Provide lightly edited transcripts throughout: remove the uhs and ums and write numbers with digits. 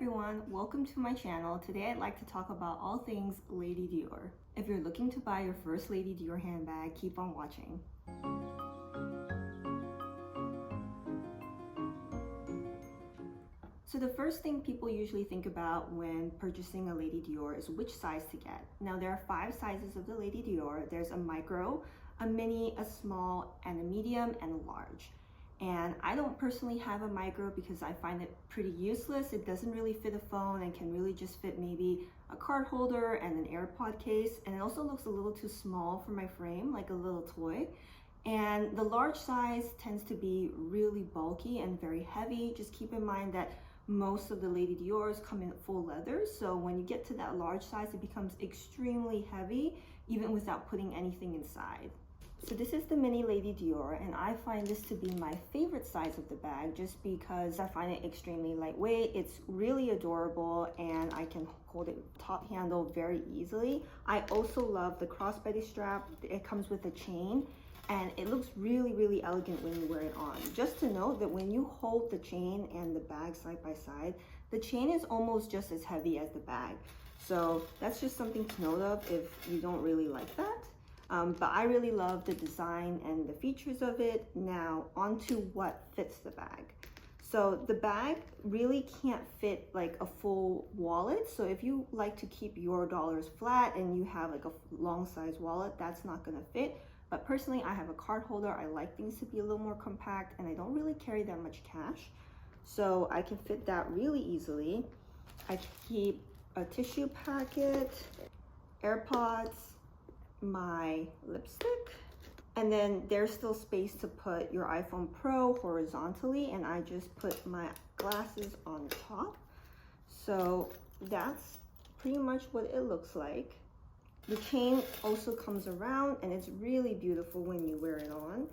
everyone, welcome to my channel. Today I'd like to talk about all things Lady Dior. If you're looking to buy your first Lady Dior handbag, keep on watching. So the first thing people usually think about when purchasing a Lady Dior is which size to get. Now there are 5 sizes of the Lady Dior. There's a micro, a mini, a small, and a medium, and a large. And I don't personally have a micro because I find it pretty useless. It doesn't really fit a phone and can really just fit maybe a card holder and an AirPod case. And it also looks a little too small for my frame, like a little toy. And the large size tends to be really bulky and very heavy. Just keep in mind that most of the Lady Diors come in full leather. So when you get to that large size, it becomes extremely heavy, even without putting anything inside. So this is the mini Lady Dior, and I find this to be my favorite size of the bag just because I find it extremely lightweight. It's really adorable and I can hold it top handle very easily. I also love the crossbody strap. It comes with a chain and it looks really elegant when you wear it on. Just to note that when you hold the chain and the bag side by side, the chain is almost just as heavy as the bag. So that's just something to note of if you don't really like that. But I really love the design and the features of it. Now onto what fits the bag. So the bag really can't fit like a full wallet. So if you like to keep your dollars flat and you have like a long size wallet, that's not gonna fit. But personally, I have a card holder. I like things to be a little more compact and I don't really carry that much cash. So I can fit that really easily. I keep a tissue packet, AirPods, my lipstick, and then there's still space to put your iPhone Pro horizontally, and I just put my glasses on top. So that's pretty much what it looks like. The chain also comes around and it's really beautiful when you wear it on.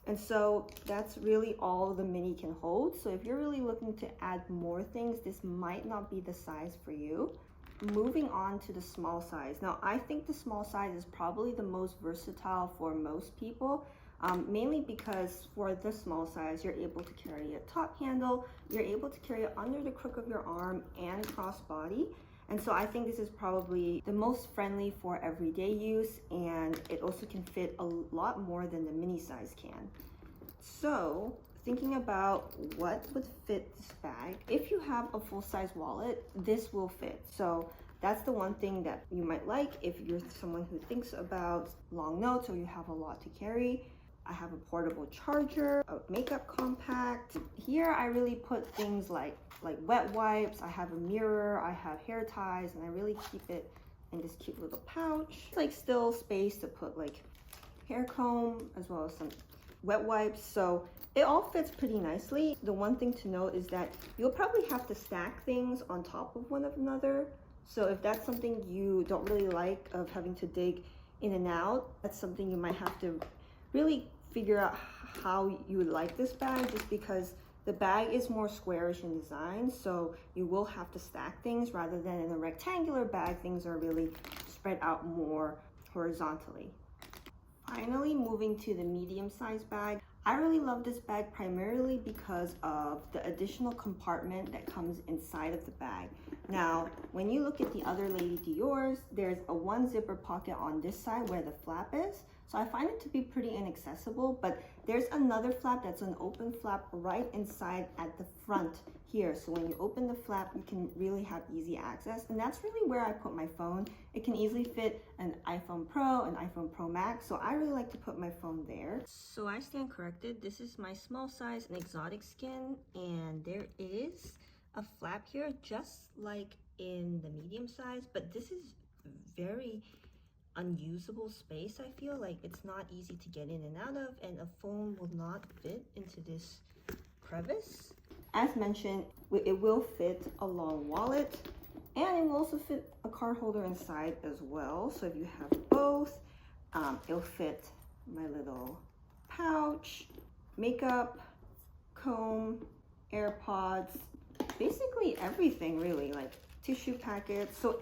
And so that's really all the mini can hold. So if you're really looking to add more things, this might not be the size for you. Moving on to the small size. Now, I think the small size is probably the most versatile for most people, mainly because for the small size, you're able to carry a top handle, you're able to carry it under the crook of your arm and crossbody. And so I think this is probably the most friendly for everyday use, and it also can fit a lot more than the mini size can. So thinking about what would fit this bag, if you have a full-size wallet, this will fit. So that's the one thing that you might like if you're someone who thinks about long notes or you have a lot to carry. I have a portable charger, a makeup compact. Here I really put things like wet wipes, I have a mirror, I have hair ties, and I really keep it in this cute little pouch. It's like still space to put like hair comb as well as some wet wipes. So it all fits pretty nicely. The one thing to note is that you'll probably have to stack things on top of one another. So if that's something you don't really like of having to dig in and out, that's something you might have to really figure out how you would like this bag, just because the bag is more squarish in design. So you will have to stack things rather than in a rectangular bag, things are really spread out more horizontally. Finally, moving to the medium-sized bag. I really love this bag primarily because of the additional compartment that comes inside of the bag. Now, when you look at the other Lady Diors, there's a 1 zipper pocket on this side where the flap is. So I find it to be pretty inaccessible, but there's another flap that's an open flap right inside at the front here. So when you open the flap, you can really have easy access. And that's really where I put my phone. It can easily fit an iPhone Pro, an iPhone Pro Max. So I really like to put my phone there. So I stand corrected. This is my small size and exotic skin. And there is a flap here, just like in the medium size, but this is very unusable space. I feel like it's not easy to get in and out of, and a phone will not fit into this crevice. As mentioned, it will fit a long wallet, and it will also fit a card holder inside as well. So if you have both, it'll fit my little pouch, makeup, comb, AirPods, basically everything really, like tissue packets. So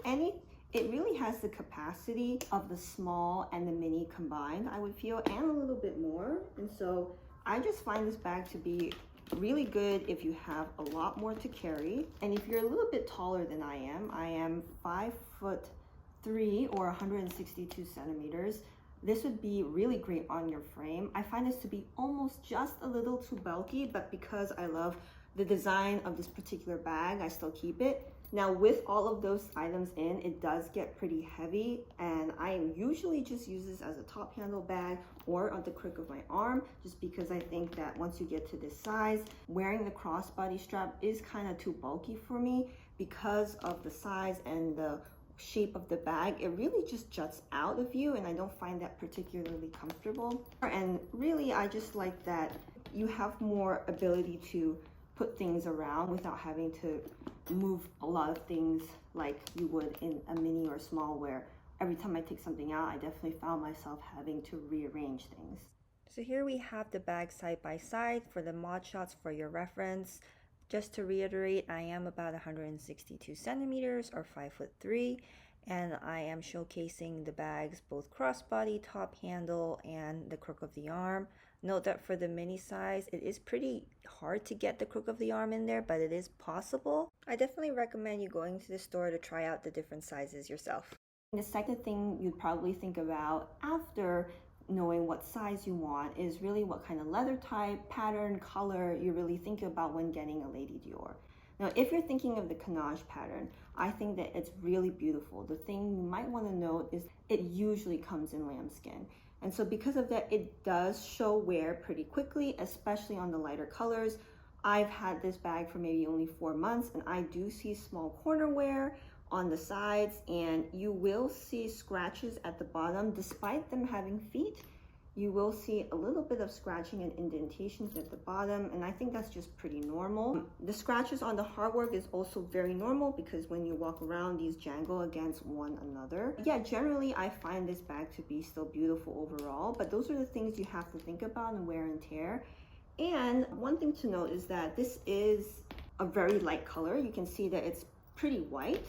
it really has the capacity of the small and the mini combined, I would feel, and a little bit more. And so I just find this bag to be Really good if you have a lot more to carry. And if you're a little bit taller than I am 5'3" or 162 centimeters. This would be really great on your frame. I find this to be almost just a little too bulky, but because I love the design of this particular bag, I still keep it. Now with all of those items in, it does get pretty heavy, and I usually just use this as a top handle bag or on the crook of my arm, just because I think that once you get to this size, wearing the crossbody strap is kind of too bulky for me because of the size and the shape of the bag. It really just juts out of you, and I don't find that particularly comfortable. And really, I just like that you have more ability to put things around without having to move a lot of things like you would in a mini or small, where every time I take something out, I definitely found myself having to rearrange things. So here we have the bag side by side for the mod shots for your reference. Just to reiterate, I am about 162 centimeters or 5'3", and I am showcasing the bag's both crossbody, top handle, and the crook of the arm. Note that for the mini size, it is pretty hard to get the crook of the arm in there, but it is possible. I definitely recommend you going to the store to try out the different sizes yourself. The second thing you'd probably think about after knowing what size you want is really what kind of leather type, pattern, color you really think about when getting a Lady Dior. Now, if you're thinking of the Cannage pattern, I think that it's really beautiful. The thing you might want to note is it usually comes in lambskin. And so because of that, it does show wear pretty quickly, especially on the lighter colors. I've had this bag for maybe only 4 months, and I do see small corner wear on the sides, and you will see scratches at the bottom. Despite them having feet, you will see a little bit of scratching and indentations at the bottom, and I think that's just pretty normal. The scratches on the hardwork is also very normal because when you walk around, these jangle against one another. Yeah, generally I find this bag to be still beautiful overall, but those are the things you have to think about in wear and tear. And one thing to note is that this is a very light color. You can see that it's pretty white.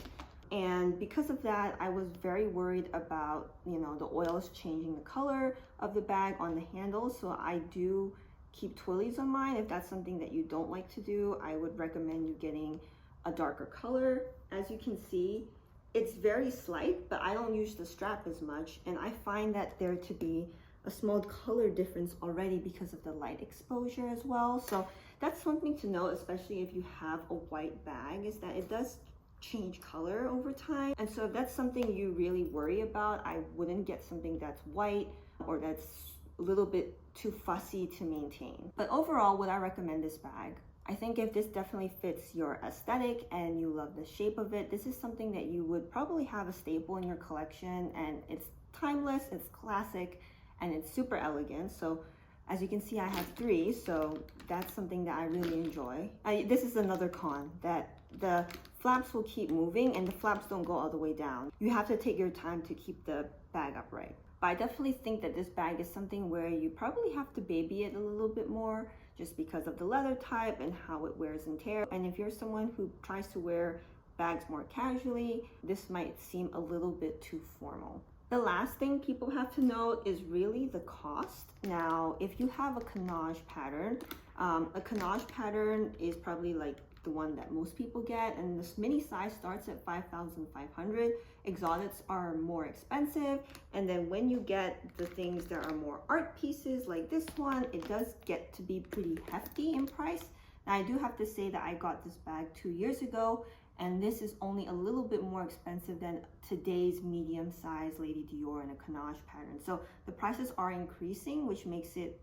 And because of that, I was very worried about, the oils changing the color of the bag on the handle. So I do keep twillies on mine. If that's something that you don't like to do, I would recommend you getting a darker color. As you can see, it's very slight, but I don't use the strap as much. And I find that there to be a small color difference already because of the light exposure as well. So that's something to note, especially if you have a white bag, is that it does change color over time. And so if that's something you really worry about, I wouldn't get something that's white or that's a little bit too fussy to maintain. But overall, would I recommend this bag? I think if this definitely fits your aesthetic and you love the shape of it, this is something that you would probably have a staple in your collection, and it's timeless, it's classic, and it's super elegant. So as you can see, I have 3, so that's something that I really enjoy. This is another con, that the flaps will keep moving and the flaps don't go all the way down. You have to take your time to keep the bag upright. But I definitely think that this bag is something where you probably have to baby it a little bit more, just because of the leather type and how it wears and tears. And if you're someone who tries to wear bags more casually, this might seem a little bit too formal. The last thing people have to note is really the cost. Now, if you have a Cannage pattern, a Cannage pattern is probably like the one that most people get, and this mini size starts at 5,500. Exotics are more expensive, and then when you get the things that are more art pieces like this one, it does get to be pretty hefty in price. Now, I do have to say that I got this bag 2 years ago, and this is only a little bit more expensive than today's medium size Lady Dior in a Cannage pattern. So the prices are increasing, which makes it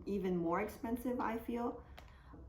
even more expensive, I feel.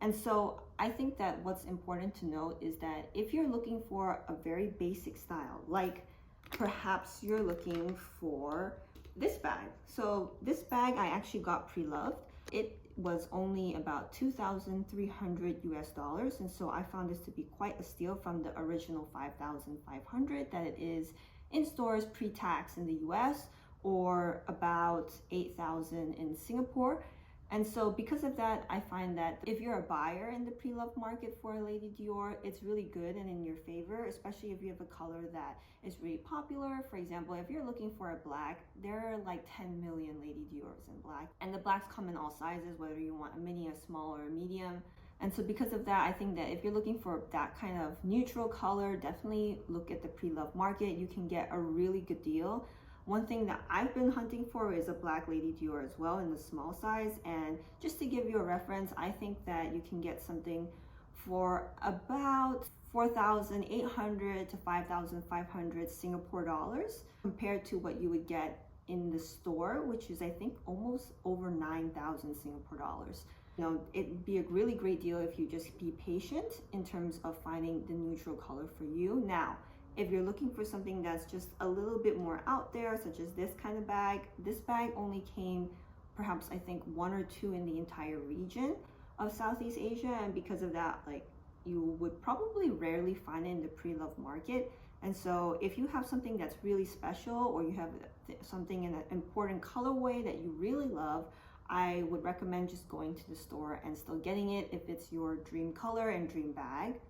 And so I think that what's important to note is that if you're looking for a very basic style, like perhaps you're looking for this bag. So this bag I actually got pre-loved. It was only about $2,300 US, and so I found this to be quite a steal from the original 5,500 that it is in stores pre-tax in the US, or about 8,000 in Singapore. And so because of that, I find that if you're a buyer in the pre-loved market for a Lady Dior, it's really good and in your favor, especially if you have a color that is really popular. For example, if you're looking for a black, there are like 10 million Lady Diors in black. And the blacks come in all sizes, whether you want a mini, a small, or a medium. And so because of that, I think that if you're looking for that kind of neutral color, definitely look at the Preloved market. You can get a really good deal. One thing that I've been hunting for is a black Lady Dior as well in the small size. And just to give you a reference, I think that you can get something for about 4,800 to 5,500 Singapore dollars compared to what you would get in the store, which is I think almost over 9,000 Singapore dollars. You know, it'd be a really great deal if you just be patient in terms of finding the neutral color for you. Now, if you're looking for something that's just a little bit more out there, such as this kind of bag, this bag only came perhaps I think 1 or 2 in the entire region of Southeast Asia, and because of that, like, you would probably rarely find it in the Preloved market. And so if you have something that's really special, or you have something in an important colorway that you really love, I would recommend just going to the store and still getting it if it's your dream color and dream bag.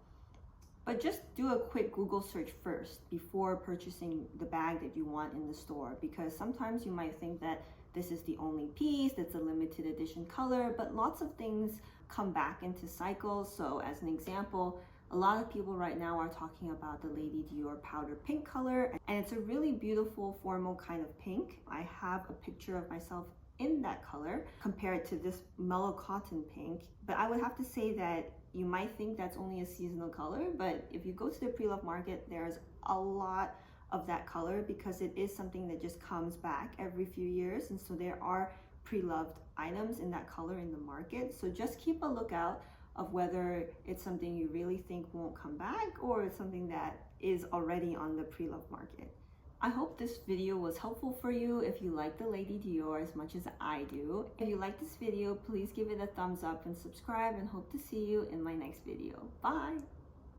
But just do a quick Google search first before purchasing the bag that you want in the store, because sometimes you might think that this is the only piece, that's a limited edition color, but lots of things come back into cycles. So as an example, a lot of people right now are talking about the Lady Dior powder pink color, and it's a really beautiful formal kind of pink. I have a picture of myself in that color compared to this Melocoton pink, but I would have to say that you might think that's only a seasonal color, but if you go to the Preloved market, there's a lot of that color because it is something that just comes back every few years, and so there are Preloved items in that color in the market. So just keep a lookout of whether it's something you really think won't come back, or it's something that is already on the Preloved market. I hope this video was helpful for you if you like the Lady Dior as much as I do. If you like this video, please give it a thumbs up and subscribe, and hope to see you in my next video. Bye!